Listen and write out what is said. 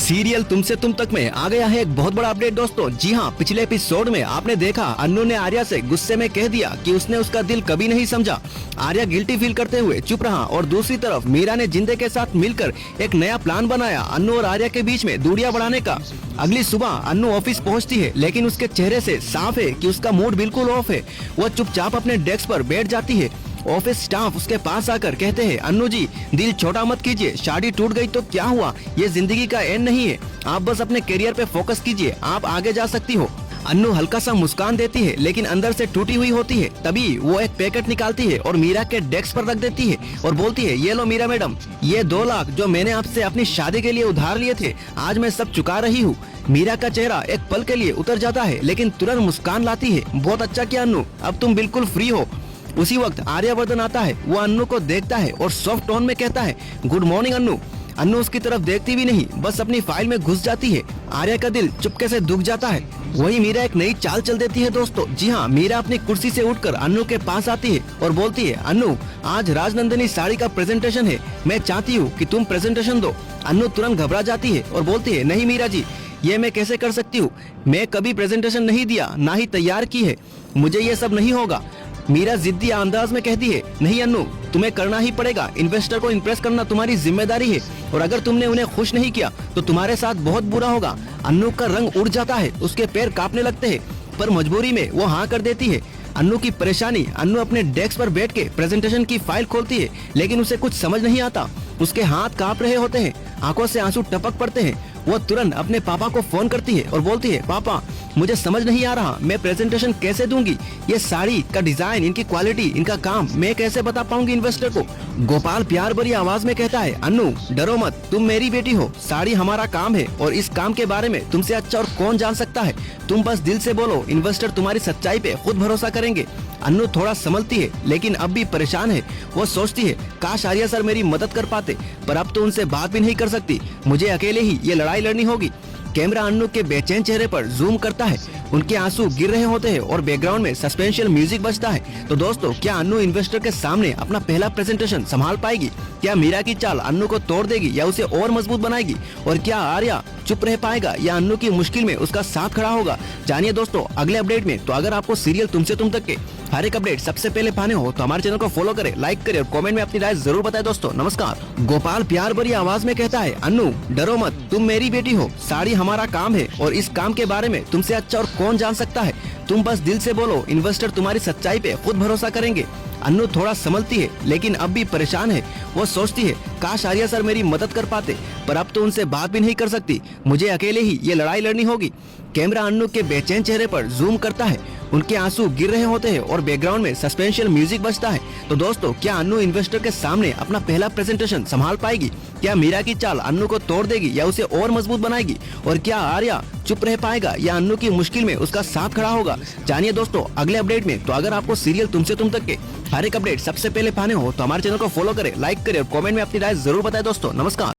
Serial तुमसे तुम तक में आ गया है एक बहुत बड़ा अपडेट दोस्तों। जी हाँ, पिछले एपिसोड में आपने देखा अन्नू ने आर्या से गुस्से में कह दिया कि उसने उसका दिल कभी नहीं समझा। आर्या गिल्टी फील करते हुए चुप रहा और दूसरी तरफ मीरा ने जिंदे के साथ मिलकर एक नया प्लान बनाया अन्नू और आर्या के बीच में दूरियां बढ़ाने का। अगली सुबह अन्नू ऑफिस पहुंचती है, लेकिन उसके चेहरे से साफ है कि उसका मूड बिल्कुल ऑफ है। वह चुपचाप अपने डेस्क पर बैठ जाती है। ऑफिस स्टाफ उसके पास आकर कहते हैं, अन्नू जी दिल छोटा मत कीजिए, शादी टूट गई तो क्या हुआ, ये जिंदगी का एंड नहीं है। आप बस अपने करियर पे फोकस कीजिए, आप आगे जा सकती हो। अन्नू हल्का सा मुस्कान देती है, लेकिन अंदर से टूटी हुई होती है। तभी वो एक पैकेट निकालती है और मीरा के डेस्क पर रख देती है और बोलती है, ये लो मीरा मैडम, ये 2 लाख जो मैंने आपसे अपनी शादी के लिए उधार लिए थे, आज मैं सब चुका रही हूँ। मीरा का चेहरा एक पल के लिए उतर जाता है, लेकिन तुरंत मुस्कान लाती है। बहुत अच्छा किया अन्नू, अब तुम बिल्कुल फ्री हो। उसी वक्त आर्यवर्धन आता है। वो अन्नू को देखता है और सॉफ्ट टोन में कहता है, गुड मॉर्निंग अन्नू। अन्नू उसकी तरफ देखती भी नहीं, बस अपनी फाइल में घुस जाती है। आर्या का दिल चुपके से दुख जाता है। वही मीरा एक नई चाल चल देती है दोस्तों। जी हाँ, मीरा अपनी कुर्सी से उठकर अन्नू के पास आती है और बोलती है, अन्नू आज राजनंदिनी साड़ी का प्रेजेंटेशन है, मैं चाहती हूँ कि तुम प्रेजेंटेशन दो। अन्नू तुरंत घबरा जाती है और बोलती है, नहीं मीरा जी, ये मैं कैसे कर सकती हूँ, मैं कभी प्रेजेंटेशन नहीं दिया, ना ही तैयार की है, मुझे ये सब नहीं होगा। मीरा जिद्दी अंदाज में कहती है, नहीं अन्नू, तुम्हें करना ही पड़ेगा, इन्वेस्टर को इम्प्रेस करना तुम्हारी जिम्मेदारी है, और अगर तुमने उन्हें खुश नहीं किया तो तुम्हारे साथ बहुत बुरा होगा। अन्नू का रंग उड़ जाता है, उसके पैर कांपने लगते हैं, पर मजबूरी में वो हाँ कर देती है। अन्नू की परेशानी, अन्नू अपने डेस्क पर बैठ के प्रेजेंटेशन की फाइल खोलती है, लेकिन उसे कुछ समझ नहीं आता। उसके हाथ कांप रहे होते हैं, आंखों से आंसू टपक पड़ते हैं। वो तुरंत अपने पापा को फोन करती है और बोलती है, पापा मुझे समझ नहीं आ रहा, मैं प्रेजेंटेशन कैसे दूंगी, ये साड़ी का डिजाइन, इनकी क्वालिटी, इनका काम मैं कैसे बता पाऊंगी इन्वेस्टर को। गोपाल प्यार भरी आवाज में कहता है, अन्नू डरो मत, तुम मेरी बेटी हो, साड़ी हमारा काम है और इस काम के बारे में तुमसे अच्छा और कौन जान सकता है। तुम बस दिल से बोलो, इन्वेस्टर तुम्हारी सच्चाई पे खुद भरोसा करेंगे। अन्नू थोड़ा संभलती है, लेकिन अब भी परेशान है। वो सोचती है, काश आर्या सर मेरी मदद कर पाते, पर अब तो उनसे बात भी नहीं कर सकती, मुझे अकेले ही ये लड़ाई लड़नी होगी। कैमरा अन्नू के बेचैन चेहरे पर जूम करता है, उनके आंसू गिर रहे होते हैं और बैकग्राउंड में सस्पेंशियल म्यूजिक बजता है। तो दोस्तों, क्या अन्नू इन्वेस्टर के सामने अपना पहला प्रेजेंटेशन संभाल पाएगी? क्या मीरा की चाल अन्नू को तोड़ देगी या उसे और मजबूत बनाएगी? और क्या आर्या चुप रह पाएगा या अन्नू की मुश्किल में उसका साथ खड़ा होगा? जानिए दोस्तों अगले अपडेट में। तो अगर आपको सीरियल तुमसे तुम तक के हर एक अपडेट सबसे पहले पाने हो तो हमारे चैनल को फॉलो करें, लाइक करें और कमेंट में अपनी राय जरूर बताएं दोस्तों। नमस्कार। गोपाल प्यार भरी आवाज में कहता है, अन्नू डरो मत, तुम मेरी बेटी हो, साड़ी हमारा काम है और इस काम के बारे में तुमसे अच्छा और कौन जान सकता है। तुम बस दिल से बोलो, इन्वेस्टर तुम्हारी सच्चाई पे खुद भरोसा करेंगे। अन्नू थोड़ा संभलती है, लेकिन अब भी परेशान है। वो सोचती है, काश आर्या सर मेरी मदद कर पाते, पर अब तो उनसे बात भी नहीं कर सकती, मुझे अकेले ही ये लड़ाई लड़नी होगी। कैमरा अन्नू के बेचैन चेहरे पर जूम करता है, उनके आंसू गिर रहे होते हैं और बैकग्राउंड में सस्पेंशियल म्यूजिक बजता है। तो दोस्तों, क्या अन्नू इन्वेस्टर के सामने अपना पहला प्रेजेंटेशन संभाल पाएगी? क्या मीरा की चाल अन्नू को तोड़ देगी या उसे और मजबूत बनाएगी? और क्या आर्या चुप रह पाएगा या अन्नू की मुश्किल में उसका साथ खड़ा होगा? जानिए दोस्तों अगले अपडेट में। तो अगर आपको सीरियल तुमसे तुम तक के हर एक अपडेट सबसे पहले पाने हो तो हमारे चैनल को फॉलो करें, लाइक करें और कमेंट में अपनी राय जरूर बताएं दोस्तों। नमस्कार।